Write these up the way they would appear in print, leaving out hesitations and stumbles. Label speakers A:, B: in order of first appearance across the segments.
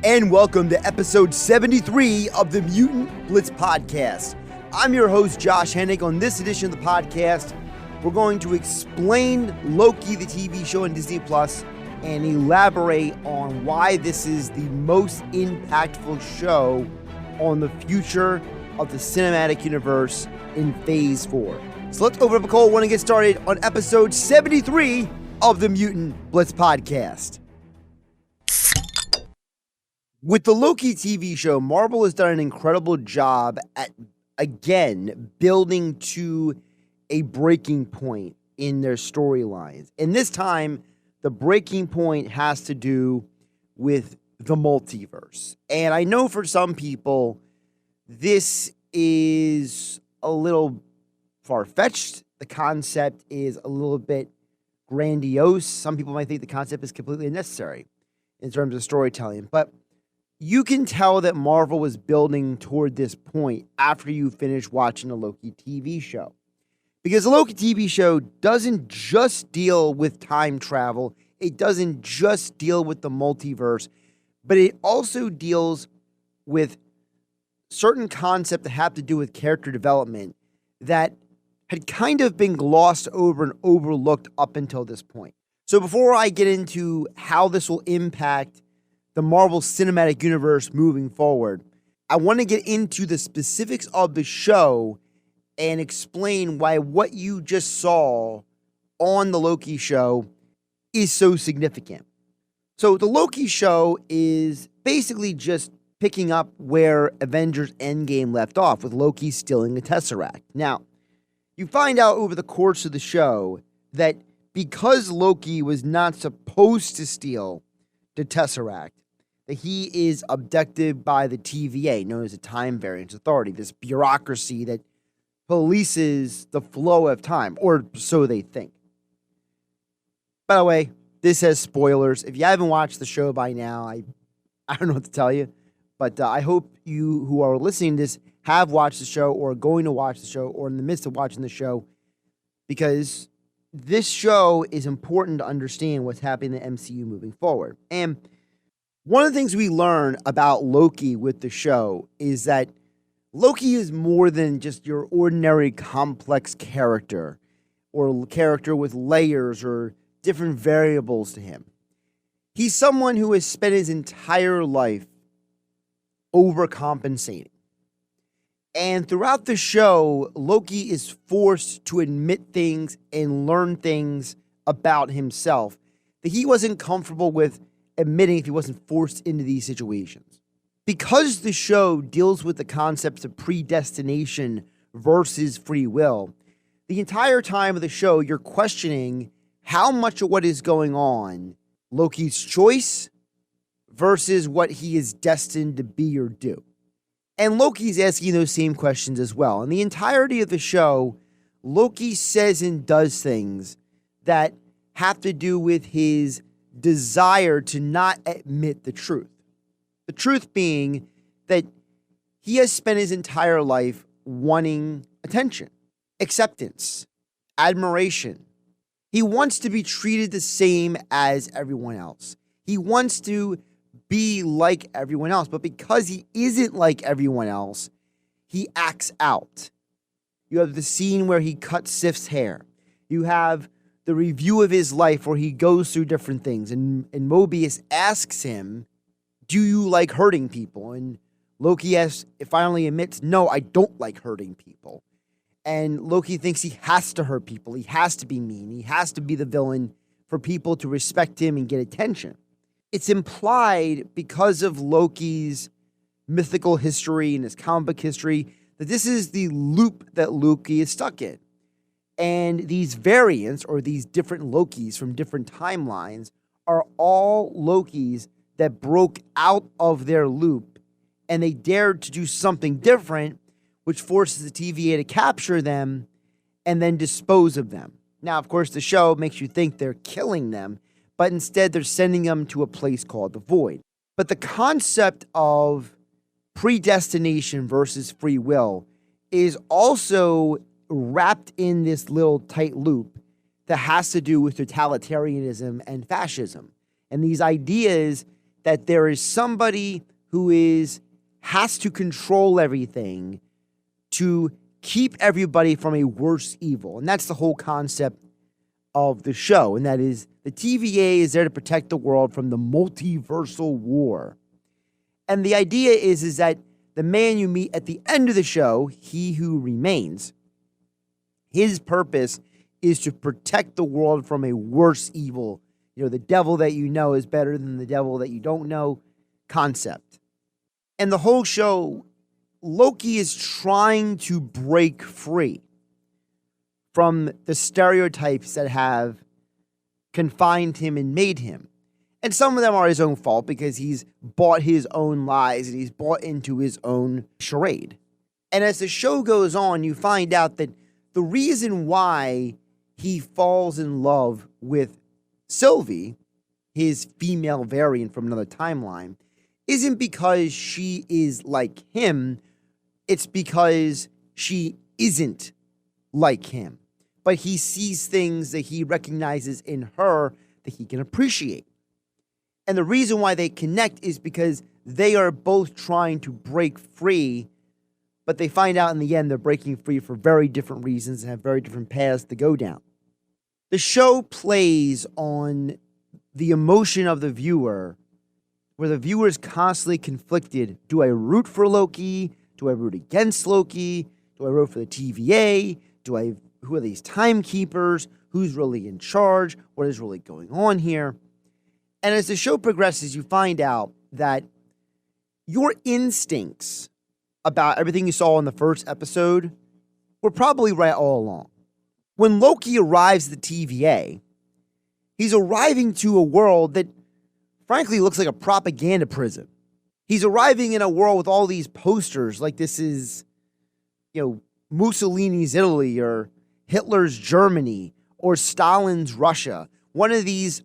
A: and welcome to episode 73 of the Mutant Blitz Podcast. I'm your host, Josh Hennig. On this edition of the podcast, we're going to explain Loki, the TV show on Disney Plus, and elaborate on why this is the most impactful show on the future of the cinematic universe in Phase 4. So let's open up a cold one and get started on episode 73 of the Mutant Blitz Podcast. With the Loki TV show, Marvel has done an incredible job at, again, building to a breaking point in their storylines. And this time, the breaking point has to do with the multiverse. And I know for some people, this is a little far-fetched. The concept is a little bit grandiose. Some people might think the concept is completely unnecessary in terms of storytelling. But you can tell that Marvel was building toward this point after you finish watching the Loki TV show. Because the Loki TV show doesn't just deal with time travel. It doesn't just deal with the multiverse. But it also deals with certain concepts that have to do with character development that had kind of been glossed over and overlooked up until this point. So before I get into how this will impact the Marvel Cinematic Universe moving forward, I want to get into the specifics of the show and explain why what you just saw on the Loki show is so significant. So the Loki show is basically just picking up where Avengers Endgame left off, with Loki stealing the Tesseract. Now, you find out over the course of the show that because Loki was not supposed to steal the Tesseract, that he is abducted by the TVA, known as the Time Variance Authority, this bureaucracy that polices the flow of time, or so they think. By the way, this has spoilers. If you haven't watched the show by now, I don't know what to tell you, but I hope you who are listening to this have watched the show or are going to watch the show or in the midst of watching the show, because this show is important to understand what's happening in the MCU moving forward. And one of the things we learn about Loki with the show is that Loki is more than just your ordinary complex character or character with layers or different variables to him. He's someone who has spent his entire life overcompensating. And throughout the show, Loki is forced to admit things and learn things about himself that he wasn't comfortable with admitting if he wasn't forced into these situations. Because the show deals with the concepts of predestination versus free will, the entire time of the show, you're questioning how much of what is going on, Loki's choice versus what he is destined to be or do. And Loki's asking those same questions as well. In the entirety of the show, Loki says and does things that have to do with his desire to not admit the truth. The truth being that he has spent his entire life wanting attention, acceptance, admiration. He wants to be treated the same as everyone else. He wants to be like everyone else, but because he isn't like everyone else, he acts out. You have the scene where he cuts Sif's hair. You have the review of his life where he goes through different things, and Mobius asks him, do you like hurting people? And Loki finally admits, no, I don't like hurting people. And Loki thinks he has to hurt people. He has to be mean. He has to be the villain for people to respect him and get attention. It's implied because of Loki's mythical history and his comic book history that this is the loop that Loki is stuck in. And these variants, or these different Lokis from different timelines, are all Lokis that broke out of their loop, and they dared to do something different, which forces the TVA to capture them and then dispose of them. Now, of course, the show makes you think they're killing them, but instead they're sending them to a place called the Void. But the concept of predestination versus free will is also wrapped in this little tight loop that has to do with totalitarianism and fascism. And these ideas that there is somebody who has to control everything to keep everybody from a worse evil. And that's the whole concept of the show. And that is the TVA is there to protect the world from the multiversal war. And the idea is that the man you meet at the end of the show, He Who Remains, his purpose is to protect the world from a worse evil. You know, the devil that you know is better than the devil that you don't know concept. And the whole show, Loki is trying to break free from the stereotypes that have confined him and made him. And some of them are his own fault because he's bought his own lies and he's bought into his own charade. And as the show goes on, you find out that the reason why he falls in love with Sylvie, his female variant from another timeline, isn't because she is like him. It's because she isn't like him. But he sees things that he recognizes in her that he can appreciate. And the reason why they connect is because they are both trying to break free, but they find out in the end they're breaking free for very different reasons and have very different paths to go down. The show plays on the emotion of the viewer, where the viewer is constantly conflicted. Do I root for Loki? Do I root against Loki? Do I root for the TVA? Who are these timekeepers? Who's really in charge? What is really going on here? And as the show progresses, you find out that your instincts about everything you saw in the first episode were probably right all along. When Loki arrives at the TVA, he's arriving to a world that frankly looks like a propaganda prison. He's arriving in a world with all these posters like this is, Mussolini's Italy or Hitler's Germany or Stalin's Russia. One of these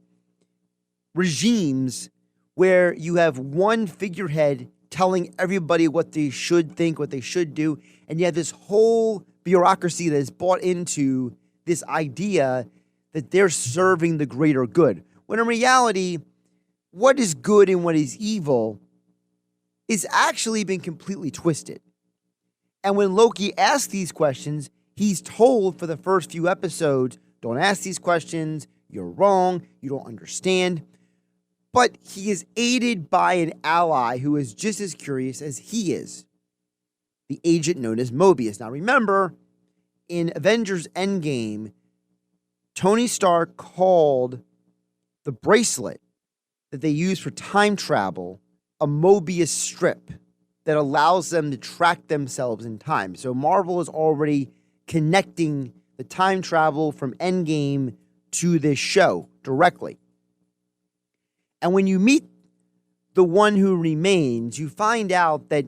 A: regimes where you have one figurehead telling everybody what they should think, what they should do, and you have this whole bureaucracy that is bought into this idea that they're serving the greater good. When in reality, what is good and what is evil is actually been completely twisted. And when Loki asks these questions, he's told for the first few episodes, don't ask these questions, you're wrong, you don't understand. But he is aided by an ally who is just as curious as he is, the agent known as Mobius. Now remember, in Avengers Endgame, Tony Stark called the bracelet that they use for time travel a Mobius strip that allows them to track themselves in time. So Marvel is already connecting the time travel from Endgame to this show directly. And when you meet the One Who Remains, you find out that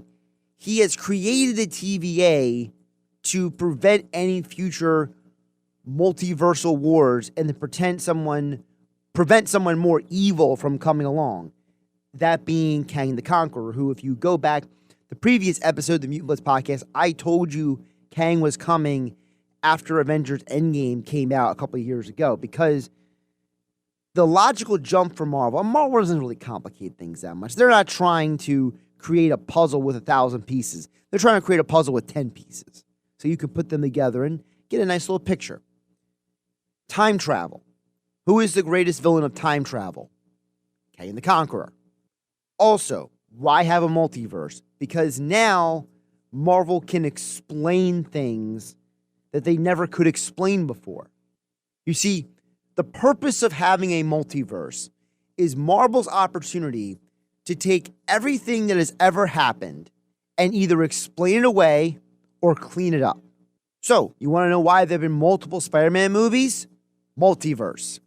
A: he has created a TVA to prevent any future multiversal wars and to prevent someone more evil from coming along. That being Kang the Conqueror, who, if you go back the previous episode of the Mutant Blitz Podcast, I told you Kang was coming after Avengers Endgame came out a couple of years ago, because the logical jump for Marvel doesn't really complicate things that much. They're not trying to create a puzzle with 1,000 pieces. They're trying to create a puzzle with 10 pieces. So you can put them together and get a nice little picture. Time travel. Who is the greatest villain of time travel? Kang the Conqueror. Also, why have a multiverse? Because now Marvel can explain things that they never could explain before. You see, the purpose of having a multiverse is Marvel's opportunity to take everything that has ever happened and either explain it away or clean it up. So, you want to know why there have been multiple Spider-Man movies? Multiverse.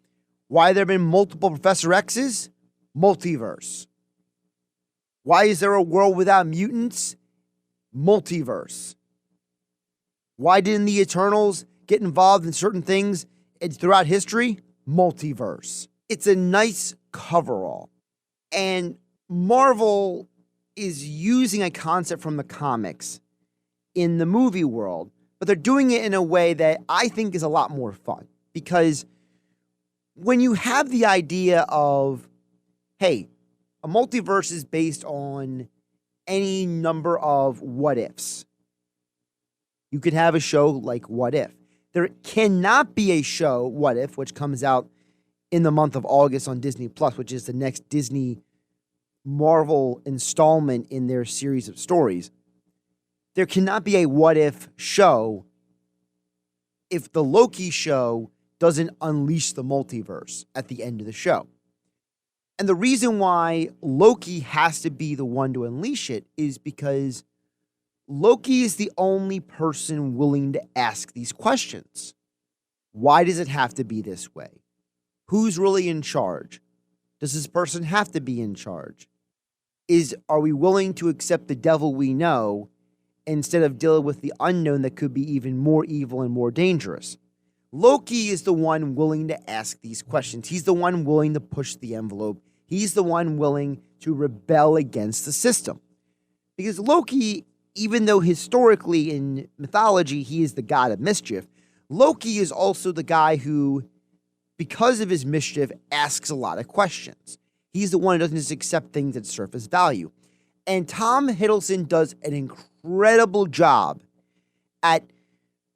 A: Why there have been multiple Professor X's? Multiverse. Why is there a world without mutants? Multiverse. Why didn't the Eternals get involved in certain things throughout history? Multiverse. It's a nice coverall. And Marvel is using a concept from the comics in the movie world, but they're doing it in a way that I think is a lot more fun. Because when you have the idea of, hey, A multiverse is based on any number of what ifs. You could have a show like What If. There cannot be a show, What If, which comes out in the month of August on Disney Plus, which is the next Disney Marvel installment in their series of stories. There cannot be a What If show if the Loki show doesn't unleash the multiverse at the end of the show. And the reason why Loki has to be the one to unleash it is because Loki is the only person willing to ask these questions. Why does it have to be this way? Who's really in charge? Does this person have to be in charge? Are we willing to accept the devil we know instead of dealing with the unknown that could be even more evil and more dangerous? Loki is the one willing to ask these questions. He's the one willing to push the envelope. He's the one willing to rebel against the system. Because Loki, even though historically in mythology he is the god of mischief, Loki is also the guy who, because of his mischief, asks a lot of questions. He's the one who doesn't just accept things at surface value. And Tom Hiddleston does an incredible job at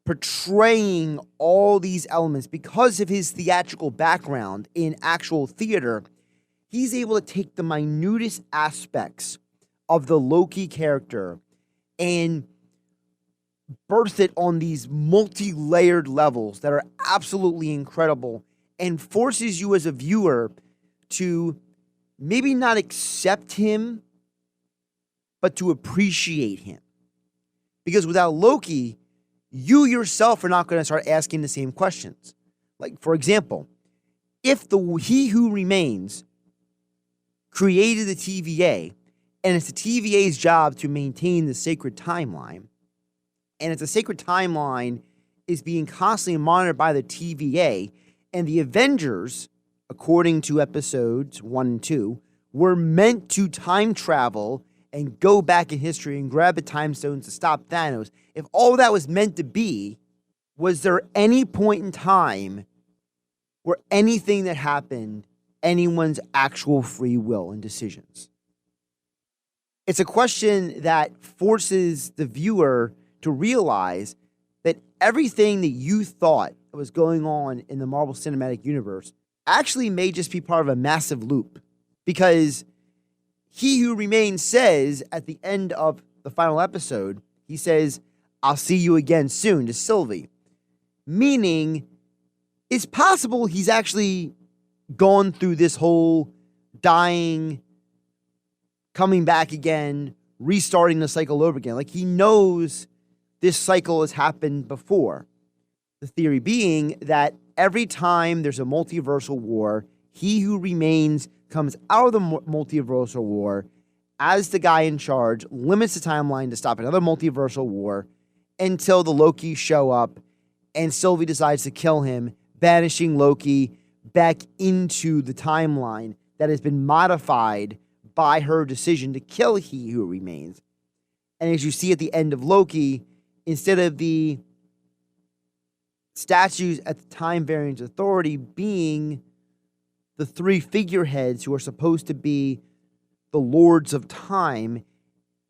A: portraying all these elements. Because of his theatrical background in actual theater, he's able to take the minutest aspects of the Loki character and birth it on these multi-layered levels that are absolutely incredible and forces you as a viewer to maybe not accept him, but to appreciate him. Because without Loki, you yourself are not going to start asking the same questions. Like, for example, if He Who Remains created the TVA, and it's the TVA's job to maintain the sacred timeline, and it's a sacred timeline is being constantly monitored by the TVA, and the Avengers, according to episodes 1 and 2, were meant to time travel and go back in history and grab the time stones to stop Thanos. If all that was meant to be, was there any point in time where anything that happened, anyone's actual free will and decisions? It's a question that forces the viewer to realize that everything that you thought was going on in the Marvel Cinematic Universe actually may just be part of a massive loop. Because He Who Remains says at the end of the final episode, he says, "I'll see you again soon," to Sylvie. Meaning, it's possible he's actually gone through this whole dying, coming back again, restarting the cycle over again. Like, he knows this cycle has happened before. The theory being that every time there's a multiversal war, He Who Remains comes out of the multiversal war as the guy in charge, limits the timeline to stop another multiversal war until the Loki show up and Sylvie decides to kill him, banishing Loki back into the timeline that has been modified by her decision to kill He Who Remains. And as you see at the end of Loki, instead of the statues at the Time Variance Authority being the three figureheads who are supposed to be the lords of time,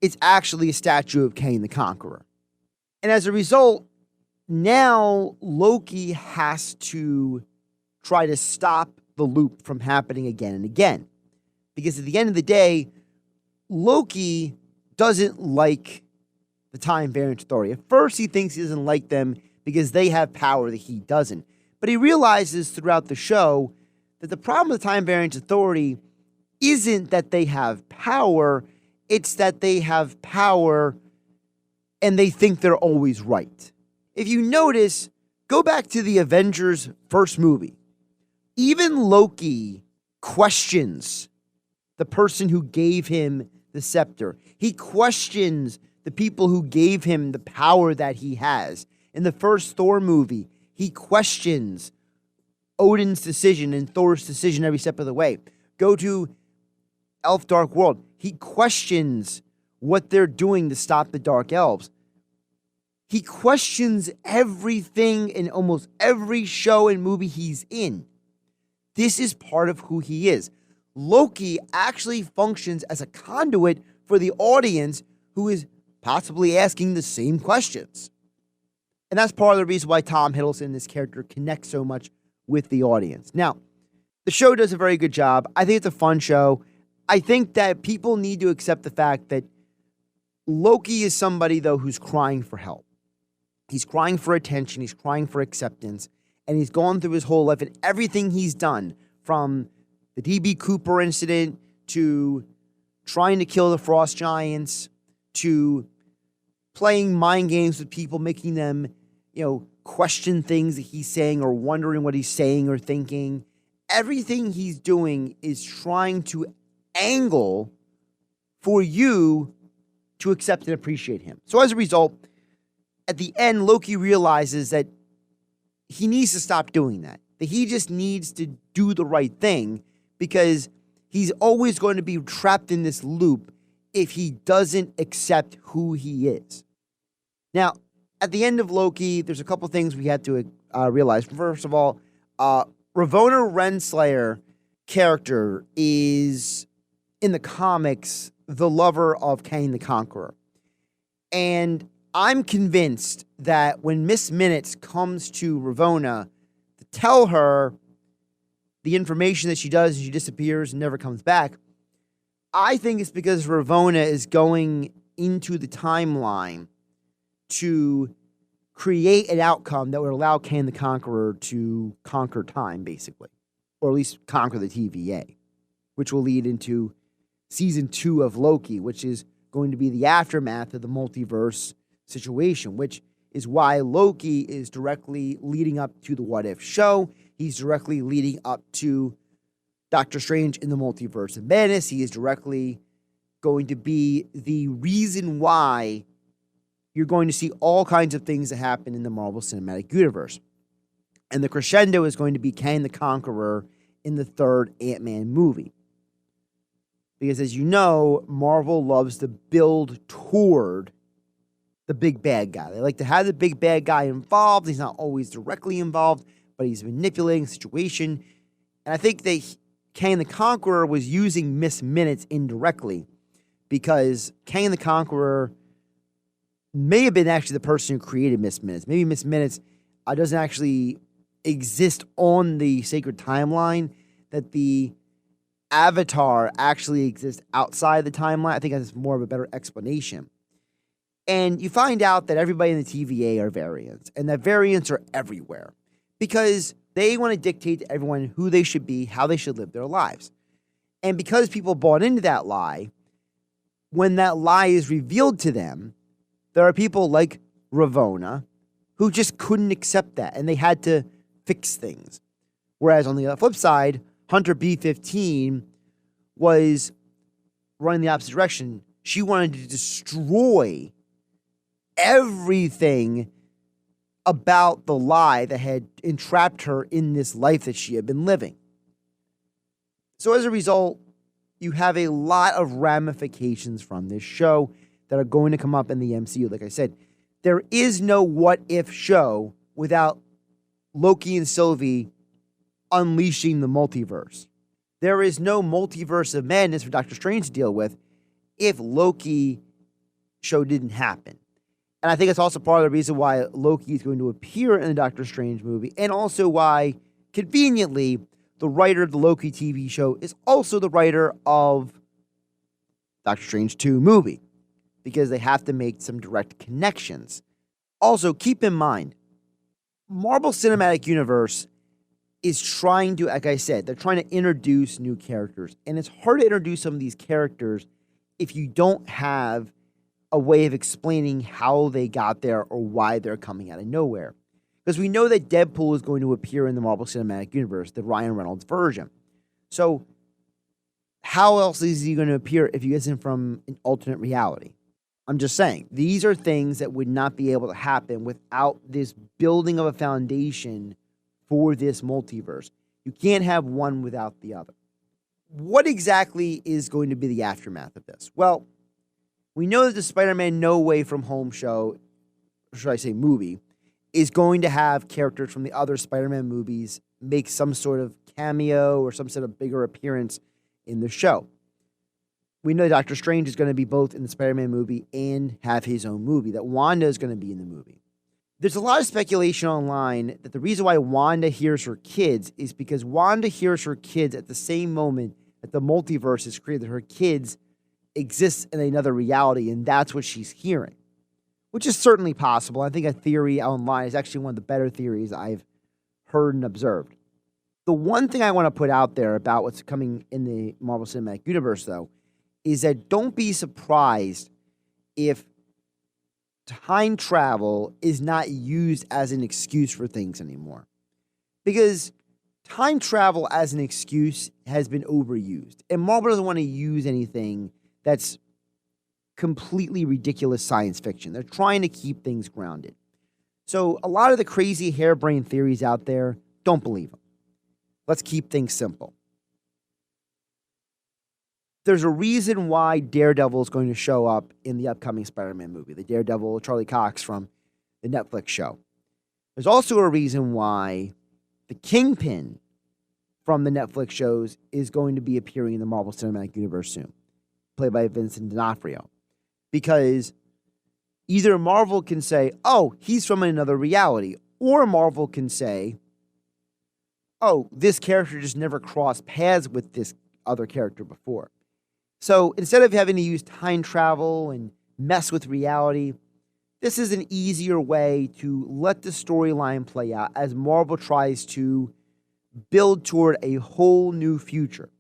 A: it's actually a statue of Kang the Conqueror. And as a result, now Loki has to try to stop the loop from happening again and again. Because at the end of the day, Loki doesn't like the Time Variance Authority. At first, he thinks he doesn't like them because they have power that he doesn't. But he realizes throughout the show that the problem with the Time Variance Authority isn't that they have power, it's that they have power and they think they're always right. If you notice, go back to the Avengers first movie. Even Loki questions the person who gave him the scepter. He questions the people who gave him the power that he has. In the first Thor movie, he questions Odin's decision and Thor's decision every step of the way. Go to Elf Dark World. He questions what they're doing to stop the Dark Elves. He questions everything in almost every show and movie he's in. This is part of who he is. Loki actually functions as a conduit for the audience who is possibly asking the same questions. And that's part of the reason why Tom Hiddleston, this character, connects so much with the audience. Now, the show does a very good job. I think it's a fun show. I think that people need to accept the fact that Loki is somebody, though, who's crying for help. He's crying for attention. He's crying for acceptance. And he's gone through his whole life, and everything he's done, from the D.B. Cooper incident to trying to kill the Frost Giants to playing mind games with people, making them, question things that he's saying or wondering what he's saying or thinking. Everything he's doing is trying to angle for you to accept and appreciate him. So as a result, at the end, Loki realizes that he needs to stop doing that. That he just needs to do the right thing, because he's always going to be trapped in this loop if he doesn't accept who he is. Now, at the end of Loki, there's a couple things we have to realize. First of all, Ravonna Renslayer character is, in the comics, the lover of Kang the Conqueror. And I'm convinced that when Miss Minutes comes to Ravonna to tell her the information that she does, and she disappears and never comes back, I think it's because Ravonna is going into the timeline to create an outcome that would allow Kang the Conqueror to conquer time, basically. Or at least conquer the TVA, which will lead into season 2 of Loki, which is going to be the aftermath of the multiverse situation, which is why Loki is directly leading up to the What If show. He's directly leading up to Doctor Strange in the Multiverse of Madness. He is directly going to be the reason why you're going to see all kinds of things that happen in the Marvel Cinematic Universe. And the crescendo is going to be Kang the Conqueror in the third Ant-Man movie. Because as you know, Marvel loves to build toward the big bad guy. They like to have the big bad guy involved. He's not always directly involved, but he's manipulating the situation. And I think that Kang the Conqueror was using Miss Minutes indirectly, because Kang the Conqueror may have been actually the person who created Miss Minutes. Maybe Miss Minutes doesn't actually exist on the sacred timeline, that the Avatar actually exists outside the timeline. I think that's more of a better explanation. And you find out that everybody in the TVA are variants, and that variants are everywhere, because they want to dictate to everyone who they should be, how they should live their lives. And because people bought into that lie, when that lie is revealed to them, there are people like Ravonna who just couldn't accept that, and they had to fix things. Whereas on the flip side, Hunter B-15 was running the opposite direction. She wanted to destroy everything about the lie that had entrapped her in this life that she had been living. So as a result, you have a lot of ramifications from this show that are going to come up in the MCU. Like I said, there is no What If show without Loki and Sylvie unleashing the multiverse. There is no Multiverse of Madness for Doctor Strange to deal with if Loki show didn't happen. And I think it's also part of the reason why Loki is going to appear in the Doctor Strange movie, and also why, conveniently, the writer of the Loki TV show is also the writer of Doctor Strange 2 movie, because they have to make some direct connections. Also, keep in mind, Marvel Cinematic Universe is trying to, like I said, they're trying to introduce new characters. And it's hard to introduce some of these characters if you don't have a way of explaining how they got there or why they're coming out of nowhere. Because we know that Deadpool is going to appear in the Marvel Cinematic Universe, the Ryan Reynolds version. So how else is he going to appear if he isn't from an alternate reality? I'm just saying, these are things that would not be able to happen without this building of a foundation for this multiverse. You can't have one without the other. What exactly is going to be the aftermath of this? Well, we know that the Spider-Man No Way From Home show, or should I say movie, is going to have characters from the other Spider-Man movies make some sort of cameo or some sort of bigger appearance in the show. We know Doctor Strange is going to be both in the Spider-Man movie and have his own movie, that Wanda is going to be in the movie. There's a lot of speculation online that the reason why Wanda hears her kids is because Wanda hears her kids at the same moment that the multiverse is created. Her kids exist in another reality, and that's what she's hearing, which is certainly possible. I think a theory online is actually one of the better theories I've heard and observed. The one thing I want to put out there about what's coming in the Marvel Cinematic Universe, though, is that don't be surprised if time travel is not used as an excuse for things anymore. Because time travel as an excuse has been overused. And Marvel doesn't want to use anything that's completely ridiculous science fiction. They're trying to keep things grounded. So a lot of the crazy harebrained theories out there, don't believe them. Let's keep things simple. There's a reason why Daredevil is going to show up in the upcoming Spider-Man movie, the Daredevil Charlie Cox from the Netflix show. There's also a reason why the Kingpin from the Netflix shows is going to be appearing in the Marvel Cinematic Universe soon, played by Vincent D'Onofrio. Because either Marvel can say, oh, he's from another reality, or Marvel can say, oh, this character just never crossed paths with this other character before. So instead of having to use time travel and mess with reality, this is an easier way to let the storyline play out as Marvel tries to build toward a whole new future.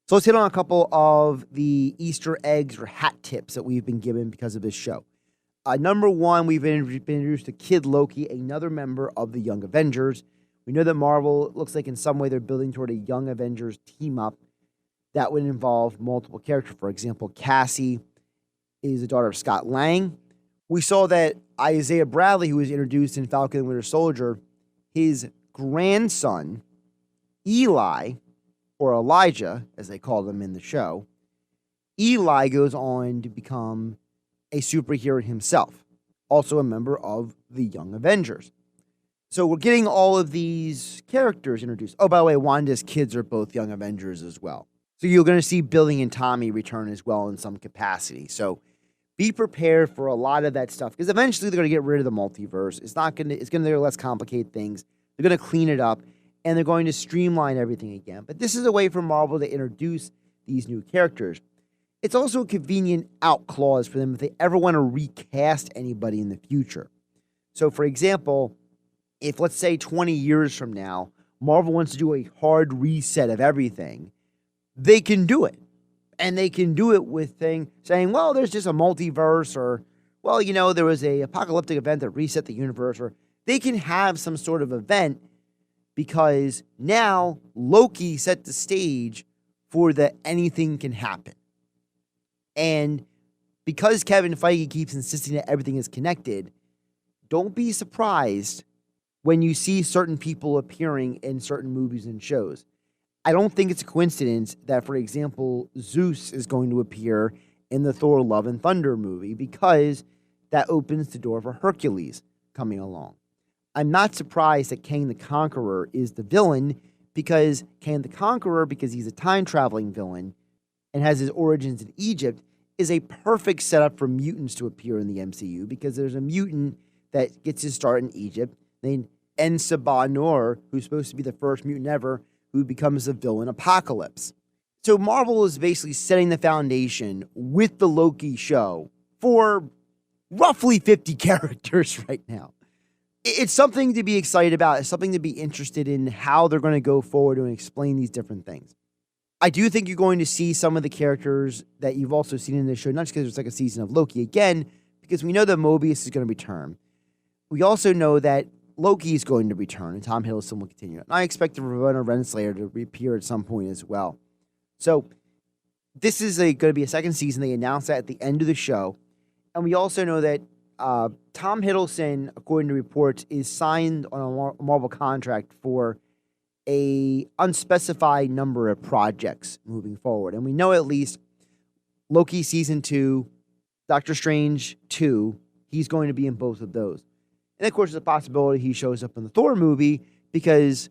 A: So let's hit on a couple of the Easter eggs or hat tips that we've been given because of this show. Number one, we've been introduced to Kid Loki, another member of the Young Avengers. We know that Marvel looks like in some way they're building toward a Young Avengers team-up that would involve multiple characters. For example, Cassie is the daughter of Scott Lang. We saw that Isaiah Bradley, who was introduced in Falcon and Winter Soldier, his grandson, Eli, or Elijah, as they call them in the show, Eli goes on to become a superhero himself, also a member of the Young Avengers. So we're getting all of these characters introduced. Oh, by the way, Wanda's kids are both Young Avengers as well. So you're going to see Billy and Tommy return as well in some capacity. So be prepared for a lot of that stuff, because eventually they're going to get rid of the multiverse. It's going to less complicate things. They're going to clean it up, and they're going to streamline everything again. But this is a way for Marvel to introduce these new characters. It's also a convenient out clause for them if they ever want to recast anybody in the future. So, for example, if, let's say, 20 years from now, Marvel wants to do a hard reset of everything, they can do it. And they can do it with saying, well, there's just a multiverse, or, well, there was a apocalyptic event that reset the universe, or they can have some sort of event because now Loki set the stage for the anything can happen. And because Kevin Feige keeps insisting that everything is connected, don't be surprised when you see certain people appearing in certain movies and shows. I don't think it's a coincidence that, for example, Zeus is going to appear in the Thor Love and Thunder movie, because that opens the door for Hercules coming along. I'm not surprised that Kang the Conqueror is the villain, because Kang the Conqueror, because he's a time-traveling villain and has his origins in Egypt, is a perfect setup for mutants to appear in the MCU, because there's a mutant that gets his start in Egypt named Ensabanur, who's supposed to be the first mutant ever, who becomes the villain Apocalypse. So Marvel is basically setting the foundation with the Loki show for roughly 50 characters right now. It's something to be excited about. It's something to be interested in how they're going to go forward and explain these different things. I do think you're going to see some of the characters that you've also seen in this show, not just because there's like a season of Loki again, because we know that Mobius is going to return. We also know that Loki is going to return, and Tom Hiddleston will continue. And I expect the Ramona Renslayer to reappear at some point as well. So this is going to be a second season. They announced that at the end of the show. And we also know that Tom Hiddleston, according to reports, is signed on a Marvel contract for a unspecified number of projects moving forward. And we know at least Loki Season 2, Doctor Strange 2, he's going to be in both of those. And of course, there's a possibility he shows up in the Thor movie, because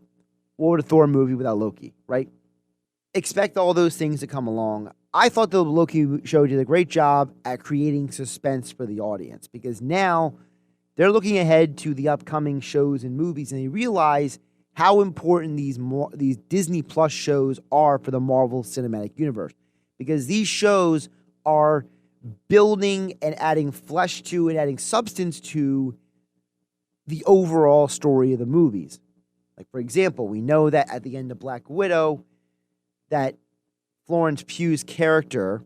A: what would a Thor movie without Loki, right? expect all those things to come along. I thought the Loki show did a great job at creating suspense for the audience because now they're looking ahead to the upcoming shows and movies, and they realize how important these Disney Plus shows are for the Marvel Cinematic Universe, because these shows are building and adding flesh to and adding substance to the overall story of the movies. Like, for example, we know that at the end of Black Widow, that Florence Pugh's character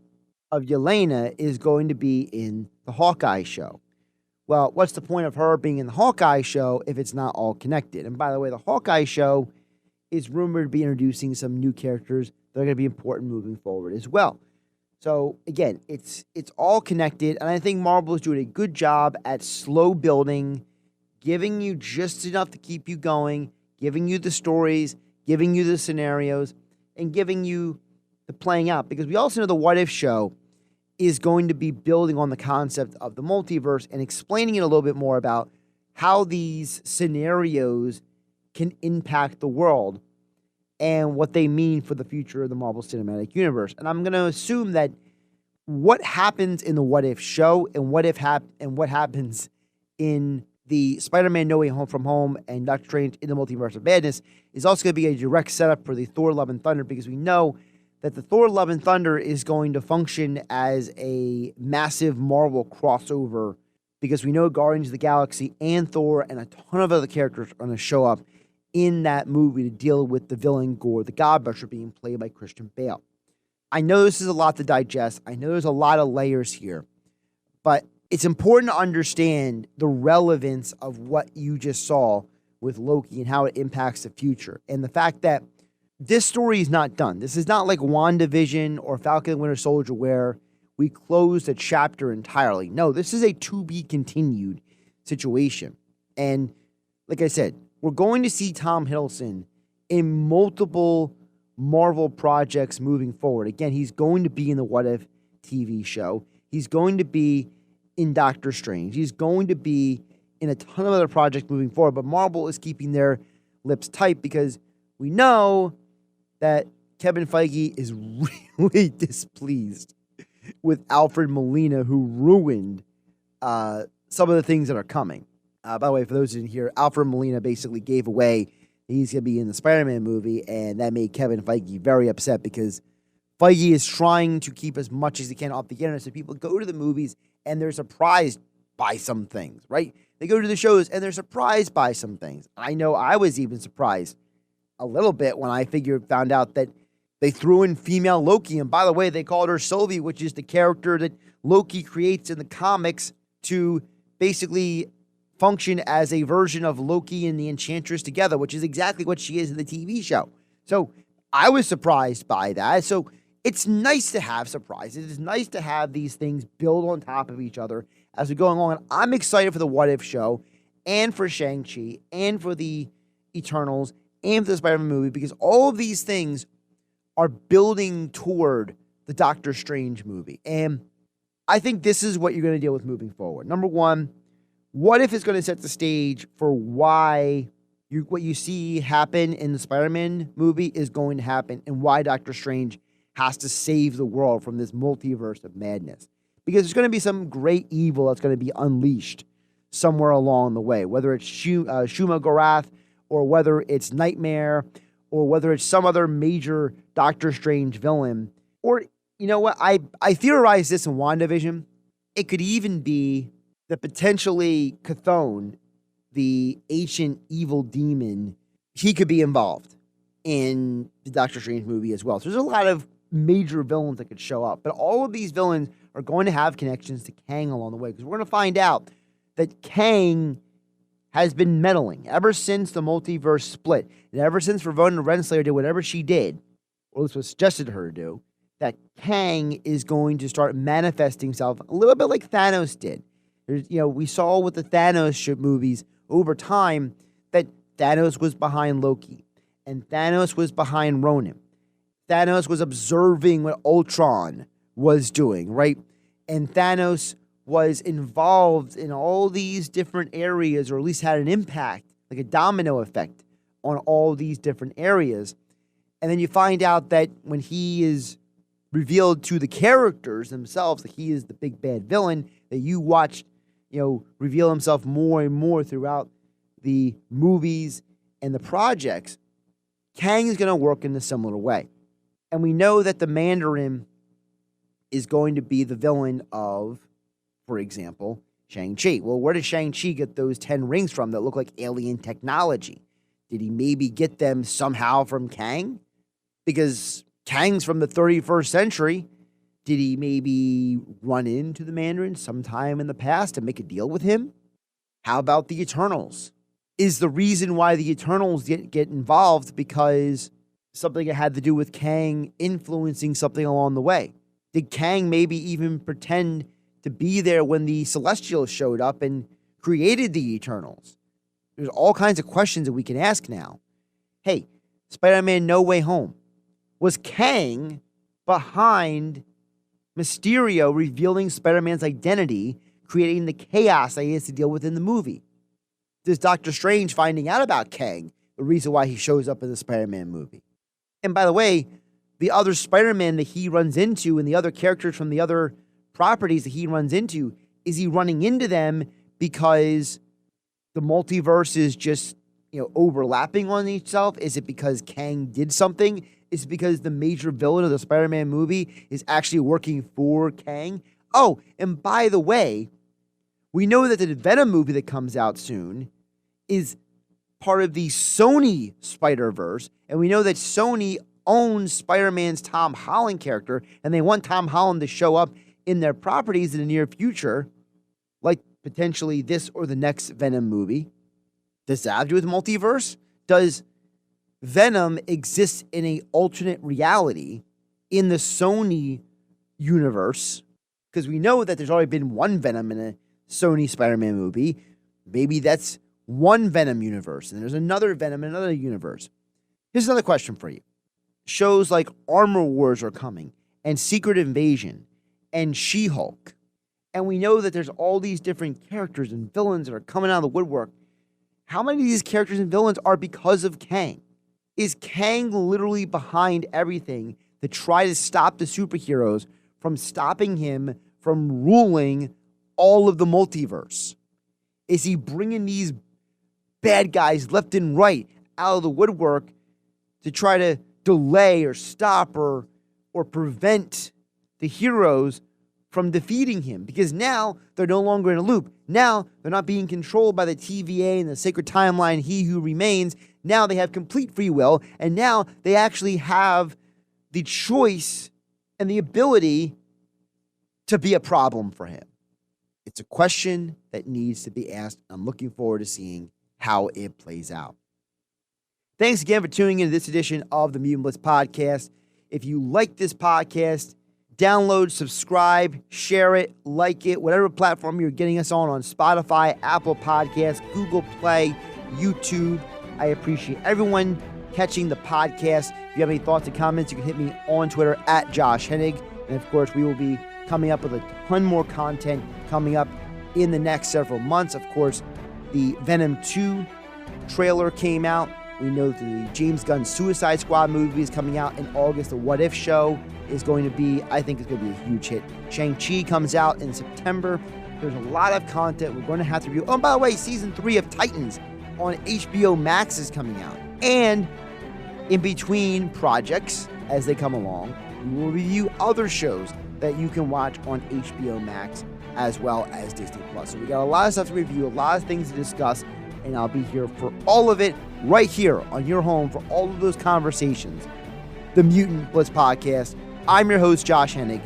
A: of Yelena is going to be in the Hawkeye show. Well, what's the point of her being in the Hawkeye show if it's not all connected? And by the way, the Hawkeye show is rumored to be introducing some new characters that are going to be important moving forward as well. So again, it's all connected, and I think Marvel is doing a good job at slow building, giving you just enough to keep you going, giving you the stories, giving you the scenarios, and giving you the playing out. Because we also know the What If show is going to be building on the concept of the multiverse and explaining it a little bit more about how these scenarios can impact the world and what they mean for the future of the Marvel Cinematic Universe. And I'm going to assume that what happens in the What If show and what happens in the Spider-Man No Way Home from Home and Doctor Strange in the Multiverse of Madness is also going to be a direct setup for the Thor Love and Thunder, because we know that the Thor Love and Thunder is going to function as a massive Marvel crossover, because we know Guardians of the Galaxy and Thor and a ton of other characters are going to show up in that movie to deal with the villain Gore the Godbusher being played by Christian Bale. I know this is a lot to digest. I know there's a lot of layers here, but it's important to understand the relevance of what you just saw with Loki and how it impacts the future. And the fact that this story is not done. This is not like WandaVision or Falcon and Winter Soldier where we closed a chapter entirely. No, this is a to be continued situation. And like I said, we're going to see Tom Hiddleston in multiple Marvel projects moving forward. Again, he's going to be in the What If TV show. He's going to be in Doctor Strange. He's going to be in a ton of other projects moving forward. But Marvel is keeping their lips tight because we know that Kevin Feige is really displeased with Alfred Molina, who ruined some of the things that are coming. By the way, for those who didn't hear, Alfred Molina basically gave away he's going to be in the Spider-Man movie, and that made Kevin Feige very upset because Feige is trying to keep as much as he can off the internet so people go to the movies and they're surprised by some things, right? They go to the shows and they're surprised by some things. I know I was even surprised a little bit when I found out that they threw in female Loki, and by the way, they called her Sylvie, which is the character that Loki creates in the comics to basically function as a version of Loki and the Enchantress together, which is exactly what she is in the TV show. So I was surprised by that. So it's nice to have surprises. It's nice to have these things build on top of each other as we're going along. And I'm excited for the What If show and for Shang-Chi and for the Eternals and for the Spider-Man movie, because all of these things are building toward the Doctor Strange movie. And I think this is what you're going to deal with moving forward. Number one, What If is going to set the stage for why what you see happen in the Spider-Man movie is going to happen, and why Doctor Strange has to save the world from this multiverse of madness. Because there's going to be some great evil that's going to be unleashed somewhere along the way, whether it's Shuma Gorath, or whether it's Nightmare, or whether it's some other major Doctor Strange villain. Or, you know what, I theorized this in WandaVision. It could even be that potentially Chthon, the ancient evil demon, he could be involved in the Doctor Strange movie as well. So there's a lot of major villains that could show up. But all of these villains are going to have connections to Kang along the way, because we're going to find out that Kang has been meddling ever since the multiverse split, and ever since Ravonna Renslayer did whatever she did, or this was suggested to her to do, that Kang is going to start manifesting himself a little bit like Thanos did. We saw with the Thanos movies over time that Thanos was behind Loki, and Thanos was behind Ronan. Thanos was observing what Ultron was doing, right? And Thanos was involved in all these different areas, or at least had an impact, like a domino effect, on all these different areas. And then you find out that when he is revealed to the characters themselves that he is the big bad villain that you watched, reveal himself more and more throughout the movies and the projects, Kang is going to work in a similar way. And we know that the Mandarin is going to be the villain of, for example, Shang-Chi. Well, where did Shang-Chi get those 10 rings from that look like alien technology? Did he maybe get them somehow from Kang? Because Kang's from the 31st century. Did he maybe run into the Mandarin sometime in the past to make a deal with him? How about the Eternals? Is the reason why the Eternals get involved because something that had to do with Kang influencing something along the way? Did Kang maybe even pretend to be there when the Celestials showed up and created the Eternals? There's all kinds of questions that we can ask now. Hey, Spider-Man No Way Home. Was Kang behind Mysterio revealing Spider-Man's identity, creating the chaos that he has to deal with in the movie? Does Doctor Strange finding out about Kang the reason why he shows up in the Spider-Man movie? And by the way, the other Spider-Man that he runs into and the other characters from the other properties that he runs into, is he running into them because the multiverse is just, overlapping on itself? Is it because Kang did something? Is it because the major villain of the Spider-Man movie is actually working for Kang? Oh, and by the way, we know that the Venom movie that comes out soon is part of the Sony Spider-Verse, and we know that Sony owns Spider-Man's Tom Holland character, and they want Tom Holland to show up in their properties in the near future, like potentially this or the next Venom movie. Does that have to do with multiverse? Does Venom exist in an alternate reality in the Sony universe? Because we know that there's already been one Venom in a Sony Spider-Man movie. Maybe that's one Venom universe, and there's another Venom in another universe. Here's another question for you. Shows like Armor Wars are coming, and Secret Invasion, and She-Hulk. And we know that there's all these different characters and villains that are coming out of the woodwork. How many of these characters and villains are because of Kang? Is Kang literally behind everything to try to stop the superheroes from stopping him from ruling all of the multiverse? Is he bringing these bad guys left and right out of the woodwork to try to delay or stop or prevent the heroes from defeating him? Because now they're no longer in a loop. Now they're not being controlled by the TVA and the sacred timeline, He Who Remains. Now they have complete free will, and now they actually have the choice and the ability to be a problem for him. It's a question that needs to be asked. I'm looking forward to seeing how it plays out. Thanks again for tuning into this edition of the Mutant Blitz Podcast. If you like this podcast, download, subscribe, share it, like it, whatever platform you're getting us on Spotify, Apple Podcasts, Google Play, YouTube. I appreciate everyone catching the podcast. If you have any thoughts and comments, you can hit me on Twitter at Josh Hennig. And of course, we will be coming up with a ton more content coming up in the next several months. Of course, the Venom 2 trailer came out. We know that the James Gunn Suicide Squad movie is coming out in August. The What If show is going to be, I think it's going to be a huge hit. Shang-Chi comes out in September. There's a lot of content we're going to have to review. Oh, and by the way, season 3 of Titans on HBO Max is coming out. And in between projects, as they come along, we will review other shows that you can watch on HBO Max as well as Disney+. So we got a lot of stuff to review, a lot of things to discuss, and I'll be here for all of it right here on your home for all of those conversations. The Mutant Blitz Podcast. I'm your host, Josh Hennig.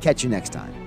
A: Catch you next time.